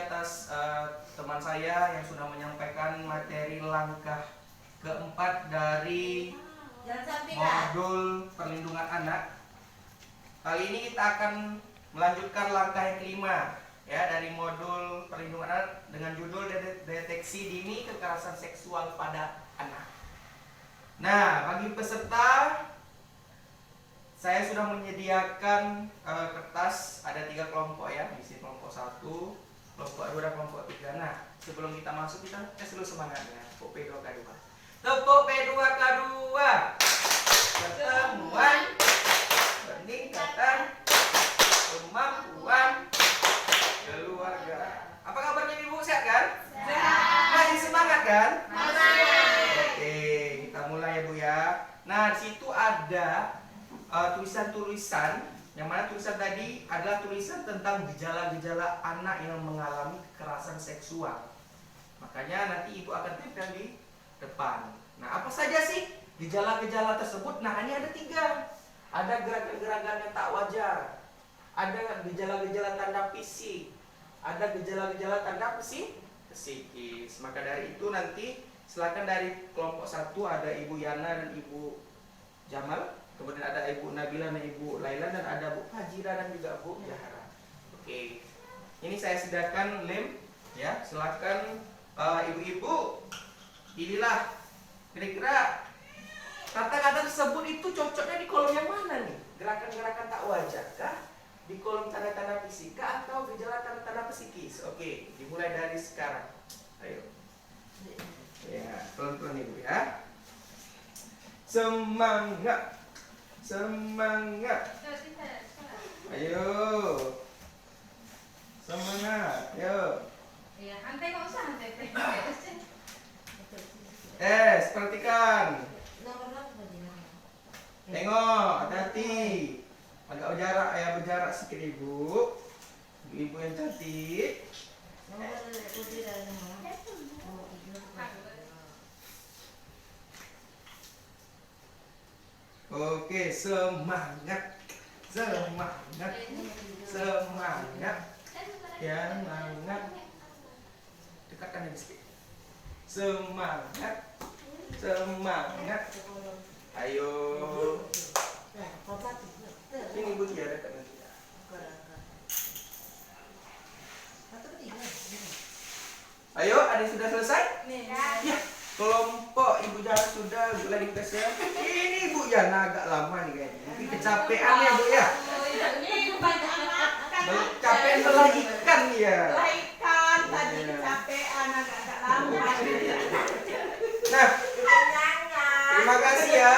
atas teman saya yang sudah menyampaikan materi langkah keempat dari modul perlindungan anak. Kali ini kita akan melanjutkan langkah yang kelima ya dari modul perlindungan anak dengan judul deteksi dini kekerasan seksual pada anak. Nah, bagi peserta saya sudah menyediakan kertas, ada 3 kelompok ya, di sini kelompok 1, kelompok 2 dan kelompok 3. Nah, sebelum kita masuk kita tes dulu semangatnya. Tepuk P2K2. Tepuk P2K2. Pertemuan peningkatan kemampuan keluarga. Apa kabarnya Ibu, sehat kan? Sehat. Masih semangat kan? Masih. Oke, kita mulai ya Bu ya. Nah, di situ ada tulisan-tulisan, yang mana tulisan tadi adalah tulisan tentang gejala-gejala anak yang mengalami kekerasan seksual. Makanya nanti Ibu akan tempel di depan. Nah, apa saja sih gejala-gejala tersebut? Nah, ini ada 3. Ada gerakan-gerakan yang tak wajar, ada gejala-gejala tanda fisik, ada gejala-gejala tanda psikis. Maka dari itu nanti silakan dari kelompok 1 ada Ibu Yana dan Ibu Jamal, kemudian ada Ibu Nabila dan Ibu Laila, dan ada Bu Fajira dan juga Bu Yahara. Oke, ini saya sediakan lem ya, silakan ibu-ibu pilihlah kira-kira kata-kata tersebut itu cocoknya di kolom yang mana nih? Gerakan-gerakan tak wajar kah? Di kolom tanda-tanda fisika atau gejala tanda-tanda psikis? Oke, dimulai dari sekarang. Ayo. Ya, pelan-pelan Ibu ya. Semangat. Semangat. Ayo. Semangat. Ayo. Ya, hantai nggak usah hantai. Perhatikan. Tengok, hati-hati. Agak berjarak ya, berjarak sedikit Ibu. Ibu yang cantik. Oke, semangat. Semangat. Semangat. Ya, semangat. Dekatkan lagi sedikit. Semangat. Semangat. Ayo. Ini Ibu ya, dekat nanti ya. Ayo, ada yang sudah selesai? Ya. Kelompok Ibu Jana sudah gliding test ya. Ini Ibu Jana agak lama nih kayaknya. Mungkin kecapean ya Bu ya. Kecapean melahirkan ya. Melahirkan tadi kecapean agak lama. Nah, terima kasih ya.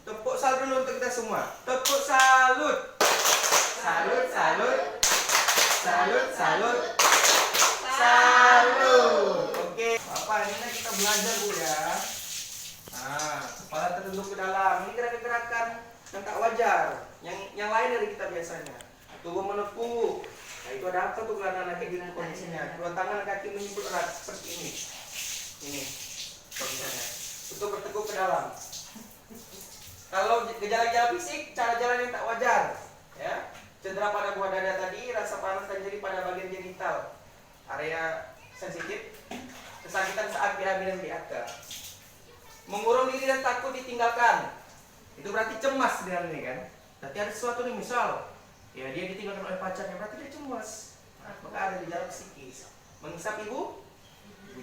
Tepuk salut dulu untuk kita semua. Tepuk salut. Salut, salut. Salut, salut. Salut. Oke, Bapak ini kita belajar Bu ya. Nah, kepala tertunduk ke dalam. Ini gerakan-gerakan yang tak wajar, yang lain dari kita biasanya. Tubuh menepuk. Nah, itu ada apa tuh karena kayak gini kondisinya? Kedua tangan kaki menyebut erat seperti ini. Ini kondisinya. Untuk bertekuk ke dalam. Kalau gejala-gejala fisik, cara jalan yang tak wajar, ya, cedera pada buah dada tadi, rasa panas dan nyeri pada bagian genital, area sensitif, kesakitan saat BAB dan BAK, mengurung diri dan takut ditinggalkan, itu berarti cemas dengan ini kan? Berarti ada sesuatu nih, misal, ya dia ditinggalkan oleh pacarnya, berarti dia cemas, maka ada gejala psikis, menghisap ibu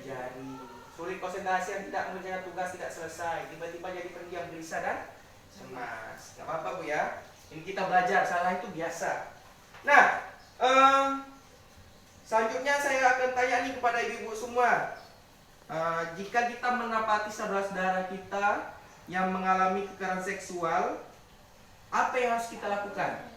jari, sulit konsentrasi yang tidak mengerjakan tugas tidak selesai, tiba-tiba jadi pendiam, gelisah dan cemas. Gak apa-apa Bu ya. Ini kita belajar, salah itu biasa. Nah, selanjutnya saya akan tanya nih kepada ibu-ibu semua. Jika kita mendapati saudara-saudara kita yang mengalami kekerasan seksual, apa yang harus kita lakukan?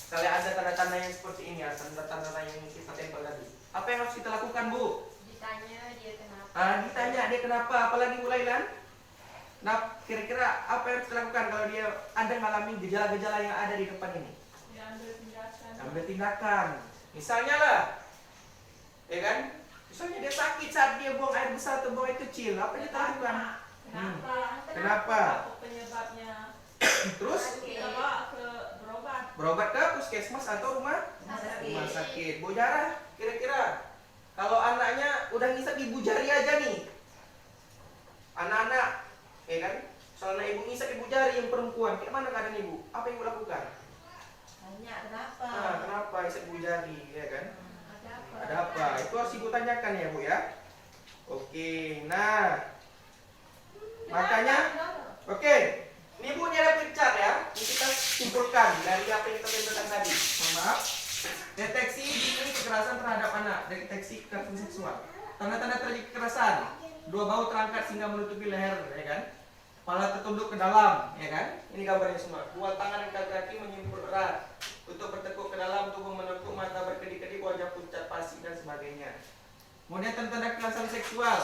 Kalau ada tanda-tanda yang seperti ini, ada tanda-tanda yang kita tempel tadi. Apa yang harus kita lakukan Bu? Ditanya dia kenapa. Ditanya dia kenapa, apalagi mulai Lan? Nah, kira-kira apa yang harus dilakukan kalau dia ada mengalami gejala-gejala yang ada di depan ini? Ya, ambil tindakan. Ambil tindakan. Misalnya lah, ya kan? Misalnya dia sakit saat dia buang air besar atau buang air kecil, apa yang kita lakukan? Kenapa? Kenapa? Apa penyebabnya? Terus? Kita bawa ke berobat. berobat ke puskesmas atau rumah sakit. Bu Jarah, kira-kira kalau anaknya udah ngisap ibu jari aja nih, anak-anak, ya kan? Soalnya ibu ngisap ibu jari yang perempuan, kayak mana keadaan ibu? Apa yang ibu lakukan? Tanya kenapa? Kenapa ngisap ibu jari, ya kan? Ada apa? Ada apa? Itu harus ibu tanyakan ya bu ya. Oke, nah makanya, oke, ini bu ini ada picture ya. Ini kita simpulkan dari apa yang kita bicarakan tadi. Mohon maaf. Deteksi dini kekerasan terhadap anak, deteksi kekerasan seksual. Tanda-tanda terjadi kekerasan: dua bahu terangkat sehingga menutupi leher, ya kan? Kepala tertunduk ke dalam, ya kan? Ini gambarnya semua. Dua tangan dan kaki menyimpul erat, lutut bertekuk ke dalam, tubuh menekuk, mata berkedip-kedip, wajah pucat pasi dan sebagainya. Kemudian tanda-tanda kekerasan seksual,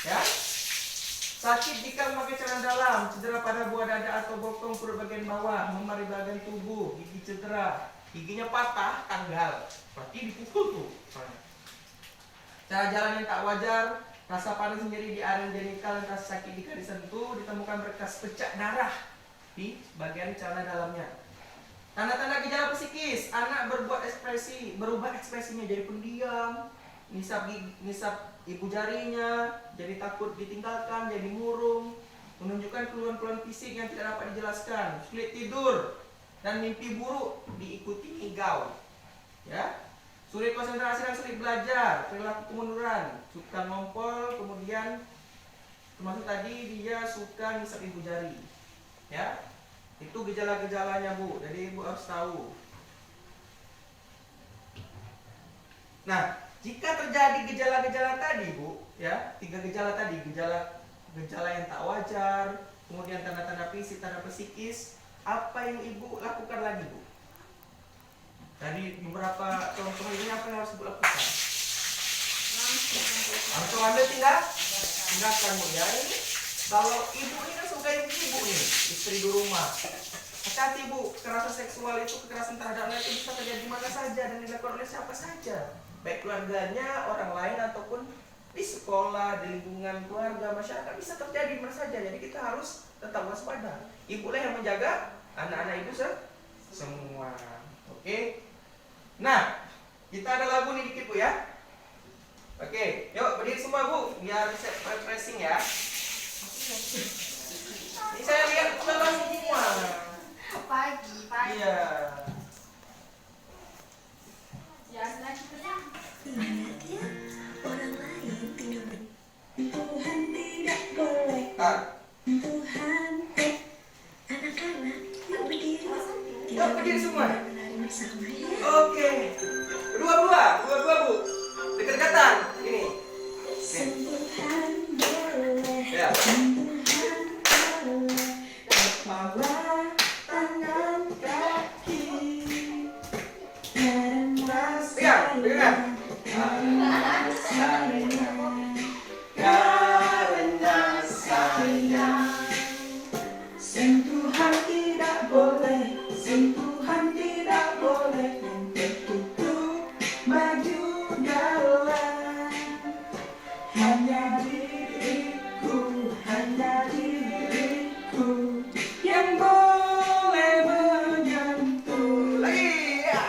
ya. Sakit jika memakai celana dalam, cedera pada buah dada atau bokong perut bagian bawah, memar di bagian tubuh, gigi cedera, giginya patah, tanggal, berarti dipukul tuh. Cara jalan yang tak wajar, rasa panas nyeri di area genital dan rasa sakit jika disentuh, ditemukan bekas pecah darah di bagian celana dalamnya. Tanda-tanda gejala psikis, anak berubah ekspresinya jadi pendiam, nisap ibu jarinya, jadi takut ditinggalkan, jadi murung, menunjukkan keluhan-keluhan fisik yang tidak dapat dijelaskan, sulit tidur, dan mimpi buruk diikuti ngigau, ya, sulit konsentrasi dan sulit belajar, perilaku kemunduran, suka ngompol, kemudian termasuk tadi dia suka ngisap ibu jari, ya, itu gejala-gejalanya bu, jadi ibu harus tahu. Nah, jika terjadi gejala-gejala tadi bu, ya, 3 gejala tadi, gejala yang tak wajar, kemudian tanda-tanda fisik, tanda psikis, apa yang ibu lakukan lagi bu? Dari beberapa contoh ini apa yang harus ibu lakukan? Langsung ambil tinggalkan bu ya. Ini kalau ibu ini kan suka ibu nih, istri di rumah. Hati-hati bu, kekerasan seksual itu, kekerasan terhadap anak itu bisa terjadi di mana saja dan dilakukan oleh siapa saja, baik keluarganya, orang lain ataupun di sekolah, di lingkungan keluarga, masyarakat, bisa terjadi di mana saja. Jadi kita harus tetap waspada. Ibulah yang menjaga anak-anak ibu semua. Oke. Nah, kita ada lagu nih dikit bu ya. Oke, yuk berdiri semua bu, biar bisa refreshing ya. Ini saya lihat lelah semua. Pagi. Iya. Jangan lagi kerja. Ingat ya, orang lain tinggal Tuhan tidak boleh. Tuhan anak-anak yuk berdiri. Yuk berdiri semua. Menari bersama ya. Oke. Dua-dua bu. Dekat-dekatan. Ini. Sentuhan boleh. Ya. Sentuhan boleh. Kepala, tangan, kaki. Karena Pegang. karena sayang. Sentuhan tidak boleh, sentuhan tidak boleh. Tertutup baju dalam. Hanya diriku yang boleh menyentuh. Lagi. Ya.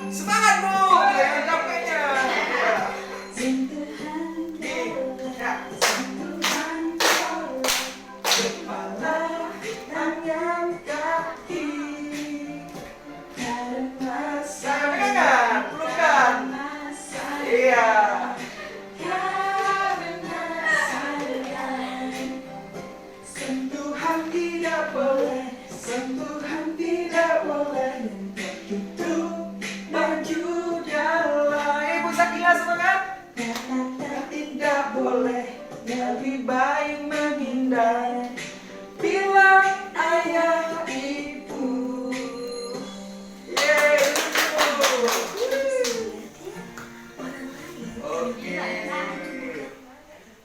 Semangat bu. Jangan capeknya. Ya. Sentuhan boleh, Ya. sentuhan boleh. Kepala, tangan, kaki. Karena Jangan pegangan, pelukan. sayang. Iya. Karena sayang. Sentuhan tidak boleh, sentuhan tidak boleh. Tertutup baju dalam. Ibu Sakila semangat. Kata tidak boleh, lebih baik menghindar. Bilang ayah ibu. Yeay. Oke.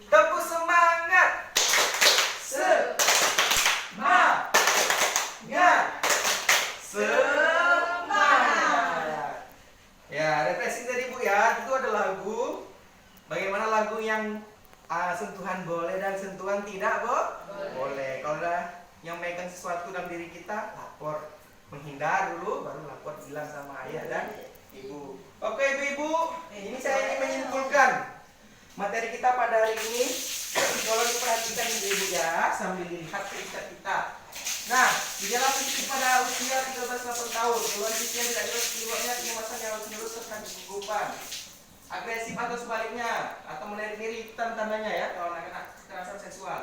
Tepuk semangat. Semangat. Ya, refreshing tadi bu ya. Itu ada lagu. Bagaimana lagu yang sentuhan boleh dan sentuhan tidak boleh. Kalau udah yang megang sesuatu dalam diri kita, lapor. Menghindar dulu, baru lapor bilang sama ayah dan ibu. Oke ibu-ibu, ini saya ingin menyimpulkan materi kita pada hari ini. Tolong diperhatikan ibu-ibu ya, sambil lihat terikat kita. Nah, di dalam prinsip pada usia 13-8 tahun, keluhan usia tidak jelas keluarnya kecemasan yang harus menerus serta kegugupan, agresif atau sebaliknya, atau melirik-lirik tanda-tandanya ya kalau anak-anak kekerasan seksual,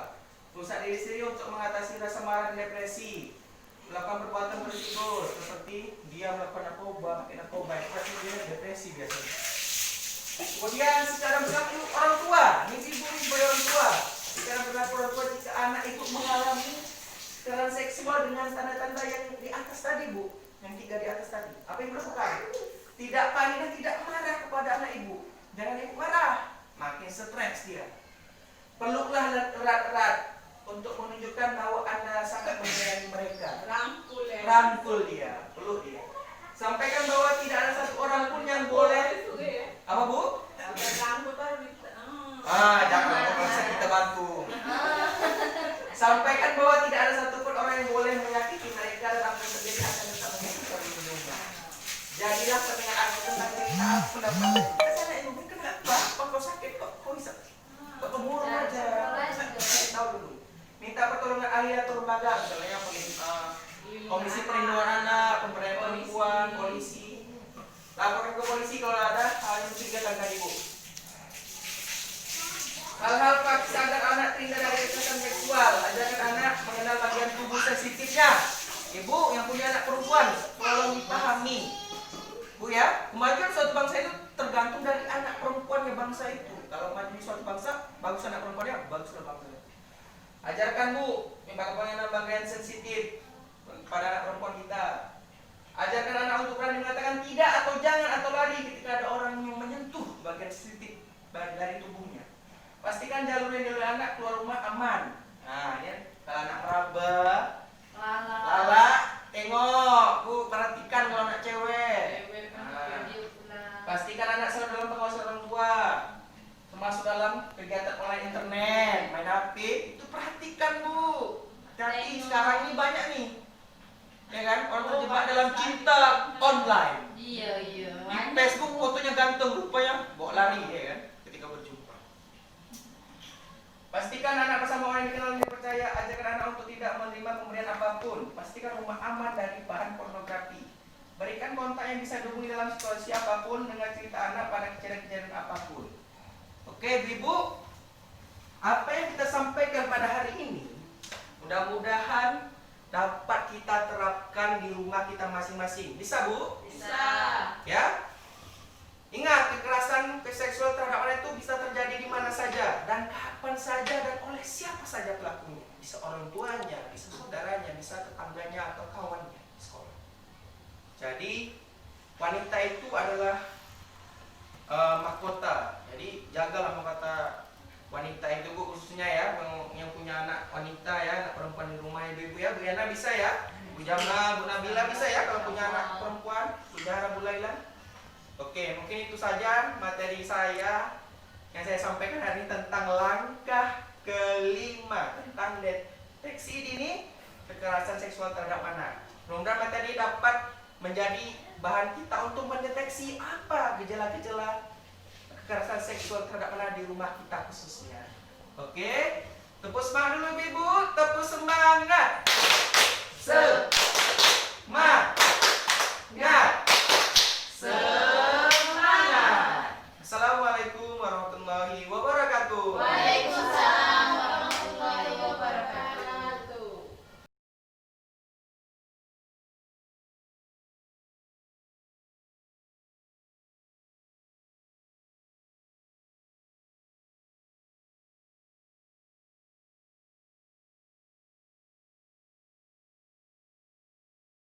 rusak diri sendiri untuk mengatasi rasa marah dan depresi, melakukan perbuatan berisiko seperti dia melakukan narkoba, pakai narkoba, itu pasti dia depresi biasanya. Kemudian secara berlaku orang tua, ini ibu orang tua, secara berlaku orang tua jika anak ikut mengalami kekerasan seksual dengan tanda-tanda yang di atas tadi bu, yang 3 di atas tadi, apa yang dilakukan? Tidak panik dan tidak marah kepada anak ibu. Jangan ibu marah, makin stres dia. Peluklah erat-erat untuk menunjukkan bahwa Anda sangat menyayangi mereka. Rangkul ya. Rangkul dia, peluk dia. Sampaikan bahwa tidak ada satu orang pun yang boleh. Apa bu? Rangkul baru bisa. Jangan bisa kita bantu. Sampaikan bahwa tidak ada satupun orang yang boleh menyakiti mereka dan apa yang terjadi akan tetap menyakiti mereka. Jadilah pendengar aku tentang cerita pendapat. Kesana ibu kenapa? Kok sakit kok bisa? Kok murung aja? Tahu dulu. Minta pertolongan ahli atau lembaga, misalnya Komisi Perlindungan Anak, Pemberdayaan Perempuan, polisi. Laporkan ke polisi kalau ada hal yang mencurigakan tadi bu. Hal-hal praktis agar anak terhindar dari kekerasan seksual. Ajarkan anak mengenal bagian tubuh sensitifnya. Ibu yang punya anak perempuan, tolong dipahami. Bu ya, kemajuan suatu bangsa itu tergantung dari anak perempuannya bangsa itu. Kalau maju di suatu bangsa, bagus anak perempuannya, baguslah bangsa. Ajarkan bu, mengenal bagian sensitif pada anak perempuan kita. Ajarkan anak untuk berani mengatakan tidak atau jangan atau lari ketika ada orang yang menyentuh bagian sensitif dari tubuhnya. Pastikan jalur yang dilalui anak keluar rumah aman. Nah, ya, kalau anak meraba, lala, tengok, bu, perhatikan kalau anak cewek. Pastikan anak selalu dalam pengawasan orang tua, termasuk dalam kegiatan online internet, main HP, itu perhatikan bu. Hati sekarang ini banyak nih, ya kan? Orang terjebak dalam cinta online. Iya. Di Facebook fotonya ganteng, rupanya bawa lari ya kan? Ketika berjumpa. Pastikan anak bersama orang yang dikenal dan dipercaya. Ajarkan anak untuk tidak menerima pemberian apapun. Pastikan rumah aman dari bahan pornografi. Berikan kontak yang bisa dihubungi dalam situasi apapun dengan cerita anak pada kejadian-kejadian apapun. Oke, ibu, apa yang kita sampaikan pada hari ini mudah-mudahan dapat kita terapkan di rumah kita masing-masing. Bisa bu? Bisa. Ya. Ingat, kekerasan seksual terhadap anak itu bisa terjadi di mana saja dan kapan saja dan oleh siapa saja pelakunya. Bisa orang tuanya, bisa saudaranya, bisa tetangganya atau kawannya di sekolah. Jadi wanita itu adalah mahkota. Jadi jagalah mahkota wanita itu bu, khususnya ya yang punya anak wanita ya, anak perempuan di rumah ibu-ibu ya. Bu Yana bisa ya, Bu Jamla, Bu Nabila bisa ya kalau punya anak perempuan, Bu Zahra, Bu Laila. Oke, mungkin itu saja materi saya yang saya sampaikan hari ini tentang langkah kelima tentang deteksi dini kekerasan seksual terhadap anak. Mudah-mudahan materi dapat menjadi bahan kita untuk mendeteksi apa gejala-gejala kekerasan seksual terhadap anak di rumah kita khususnya. Oke, tepuk semangat dulu ibu, tepuk semangat.